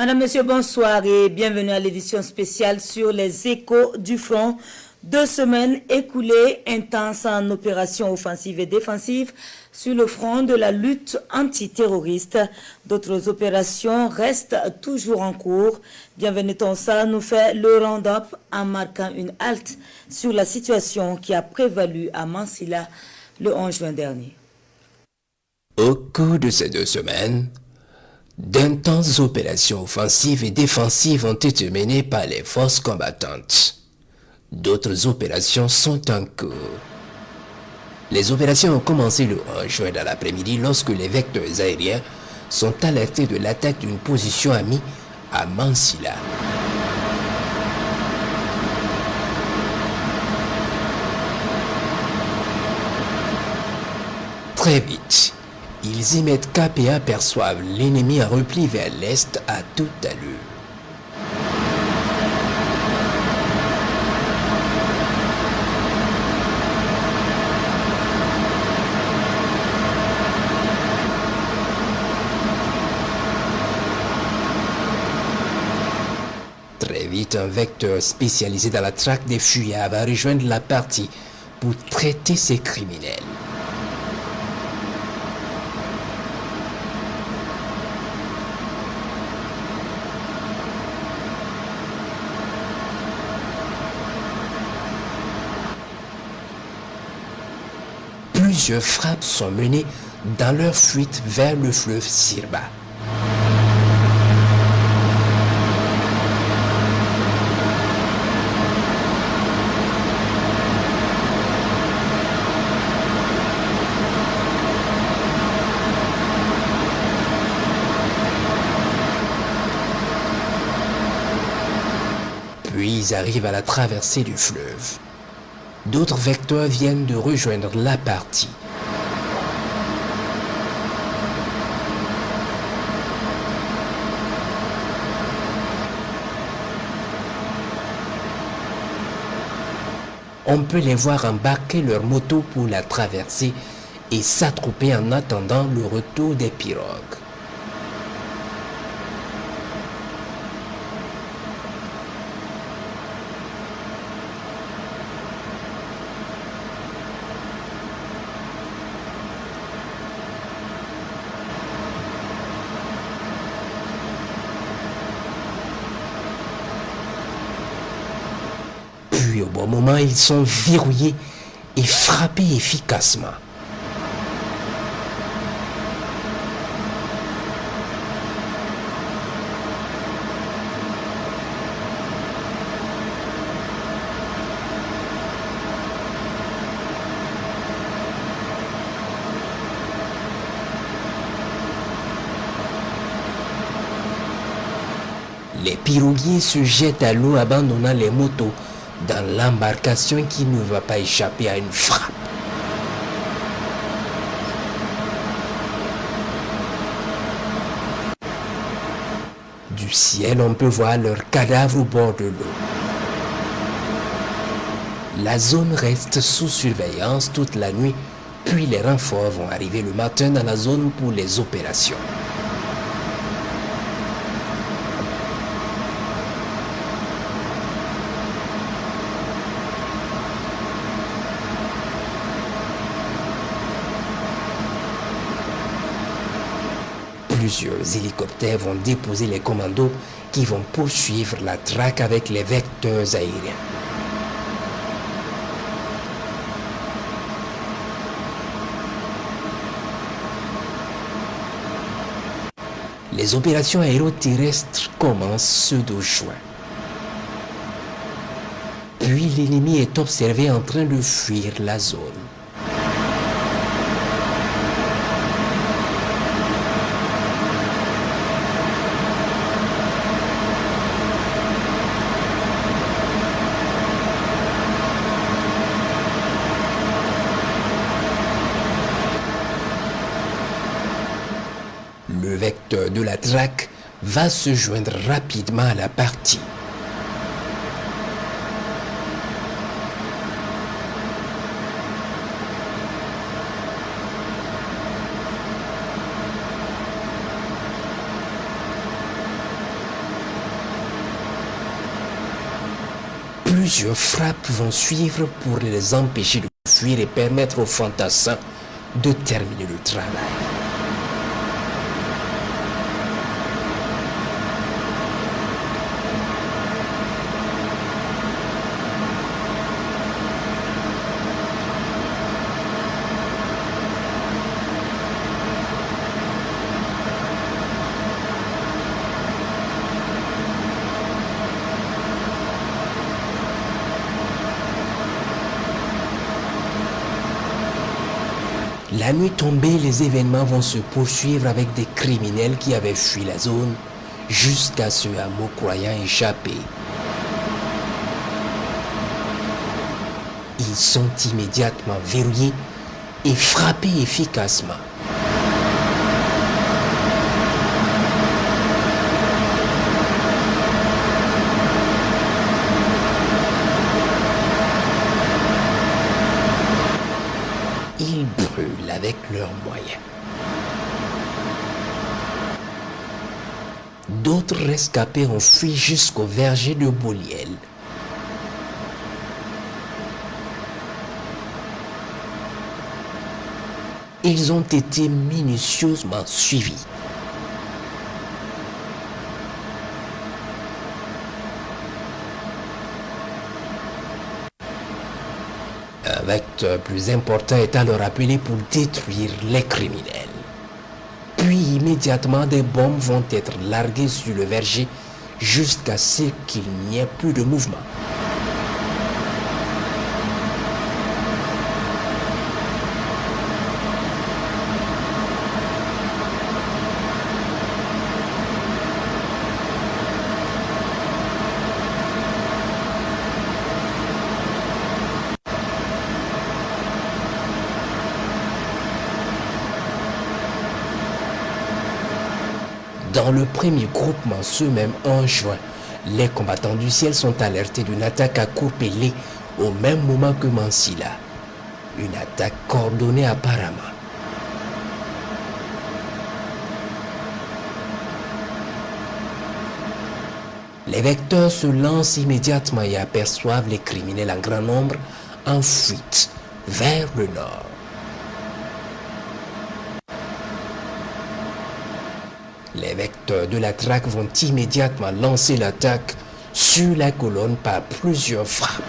Madame, Monsieur, bonsoir et bienvenue à l'édition spéciale sur les échos du front. 2 semaines écoulées, intenses en opérations offensives et défensives sur le front de la lutte antiterroriste. D'autres opérations restent toujours en cours. Bienvenue Tonsa nous fait le round-up en marquant une halte sur la situation qui a prévalu à Mansilla le 11 juin dernier. Au cours de ces 2 semaines, d'intenses opérations offensives et défensives ont été menées par les forces combattantes. D'autres opérations sont en cours. Les opérations ont commencé le 11 juin dans l'après-midi lorsque les vecteurs aériens sont alertés de l'attaque d'une position amie à Mansilla. Très vite, ils y mettent cap et aperçoivent l'ennemi en repli vers l'est à toute allure. Très vite, un vecteur spécialisé dans la traque des fuyards va rejoindre la partie pour traiter ces criminels. Plusieurs frappes sont menées dans leur fuite vers le fleuve Sirba. Puis ils arrivent à la traversée du fleuve. D'autres vecteurs viennent de rejoindre la partie. On peut les voir embarquer leur moto pour la traverser et s'attrouper en attendant le retour des pirogues. Puis au bon moment, ils sont verrouillés et frappés efficacement. Les piroguiers se jettent à l'eau abandonnant les motos dans l'embarcation qui ne va pas échapper à une frappe. Du ciel, on peut voir leurs cadavres au bord de l'eau. La zone reste sous surveillance toute la nuit, puis les renforts vont arriver le matin dans la zone pour les opérations. Plusieurs hélicoptères vont déposer les commandos qui vont poursuivre la traque avec les vecteurs aériens. Les opérations aéroterrestres commencent ce 12 juin. Puis l'ennemi est observé en train de fuir la zone. Le vecteur de la traque va se joindre rapidement à la partie. Plusieurs frappes vont suivre pour les empêcher de fuir et permettre aux fantassins de terminer le travail. La nuit tombée, les événements vont se poursuivre avec des criminels qui avaient fui la zone jusqu'à ce hameau croyant échapper. Ils sont immédiatement verrouillés et frappés efficacement. Ils brûlent avec leurs moyens. D'autres rescapés ont fui jusqu'au verger de Boliel. Ils ont été minutieusement suivis. Un vecteur plus important est alors appelé pour détruire les criminels. Puis immédiatement des bombes vont être larguées sur le verger jusqu'à ce qu'il n'y ait plus de mouvement. Dans le premier groupement, ce même 1 juin, les combattants du ciel sont alertés d'une attaque à Kourpélé au même moment que Mansilla. Une attaque coordonnée apparemment. Les vecteurs se lancent immédiatement et aperçoivent les criminels en grand nombre en fuite vers le nord. Les vecteurs de la traque vont immédiatement lancer l'attaque sur la colonne par plusieurs frappes.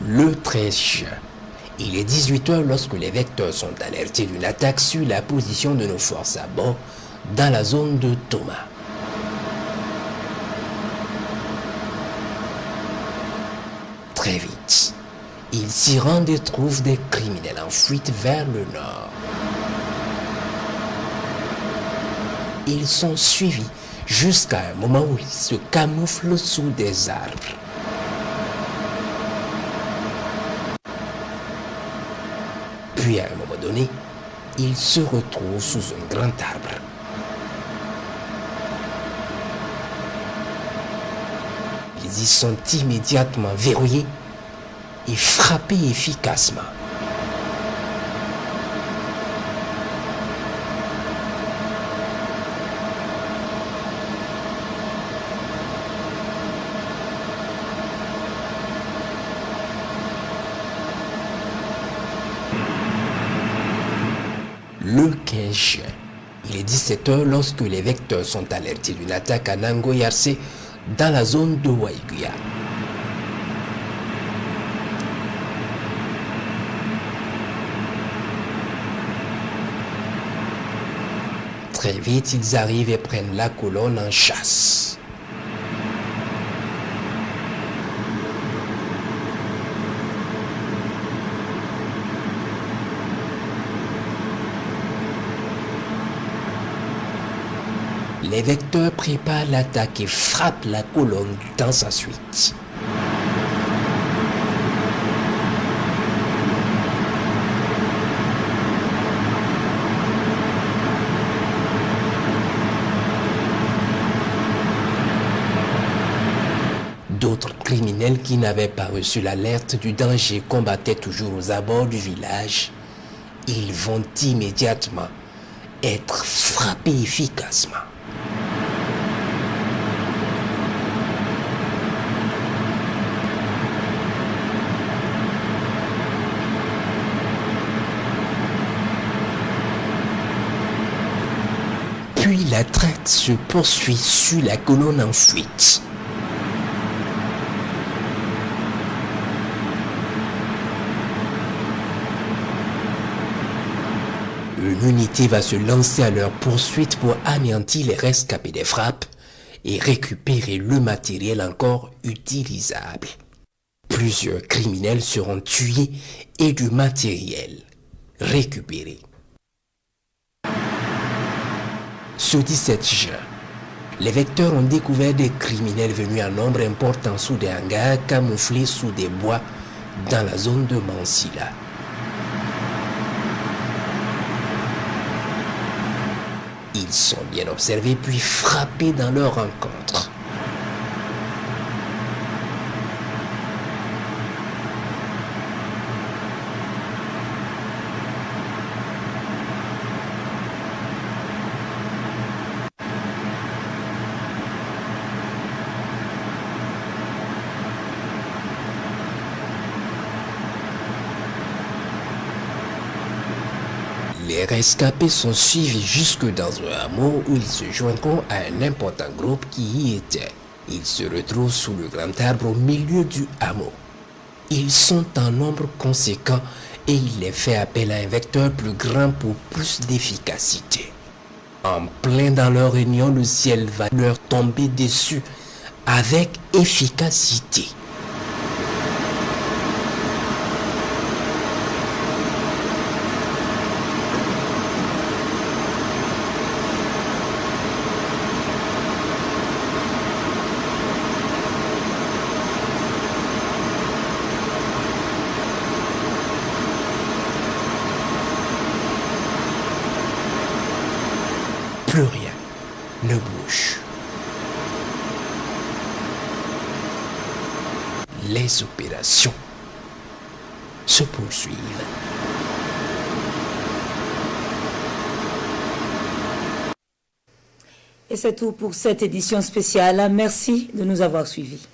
Le 13 juin, il est 18h lorsque les vecteurs sont alertés d'une attaque sur la position de nos forces à bord dans la zone de Thomas. Très vite, ils s'y rendent et trouvent des criminels en fuite vers le nord. Ils sont suivis jusqu'à un moment où ils se camouflent sous des arbres. Puis à un moment donné, ils se retrouvent sous un grand arbre. Ils y sont immédiatement verrouillés et frappés efficacement. Le 15 juin, il est 17h lorsque les vecteurs sont alertés d'une attaque à Nango-Yarse dans la zone de Waiguya. Très vite, ils arrivent et prennent la colonne en chasse. Les vecteurs préparent l'attaque et frappent la colonne dans sa suite. D'autres criminels criminels qui n'avaient pas reçu l'alerte du danger combattaient toujours aux abords du village, ils vont immédiatement être frappés efficacement. Puis la traite se poursuit sur la colonne en fuite. Une unité va se lancer à leur poursuite pour anéantir les rescapés des frappes et récupérer le matériel encore utilisable. Plusieurs criminels seront tués et du matériel récupéré. Ce 17 juin, les vecteurs ont découvert des criminels venus en nombre important sous des hangars camouflés sous des bois dans la zone de Mansilla. Ils sont bien observés puis frappés dans leur rencontre. Les rescapés sont suivis jusque dans un hameau où ils se joindront à un important groupe qui y était. Ils se retrouvent sous le grand arbre au milieu du hameau. Ils sont en nombre conséquent et il est fait appel à un vecteur plus grand pour plus d'efficacité. En plein dans leur réunion, le ciel va leur tomber dessus avec efficacité. Plus rien ne bouge. Les opérations se poursuivent. Et c'est tout pour cette édition spéciale. Merci de nous avoir suivis.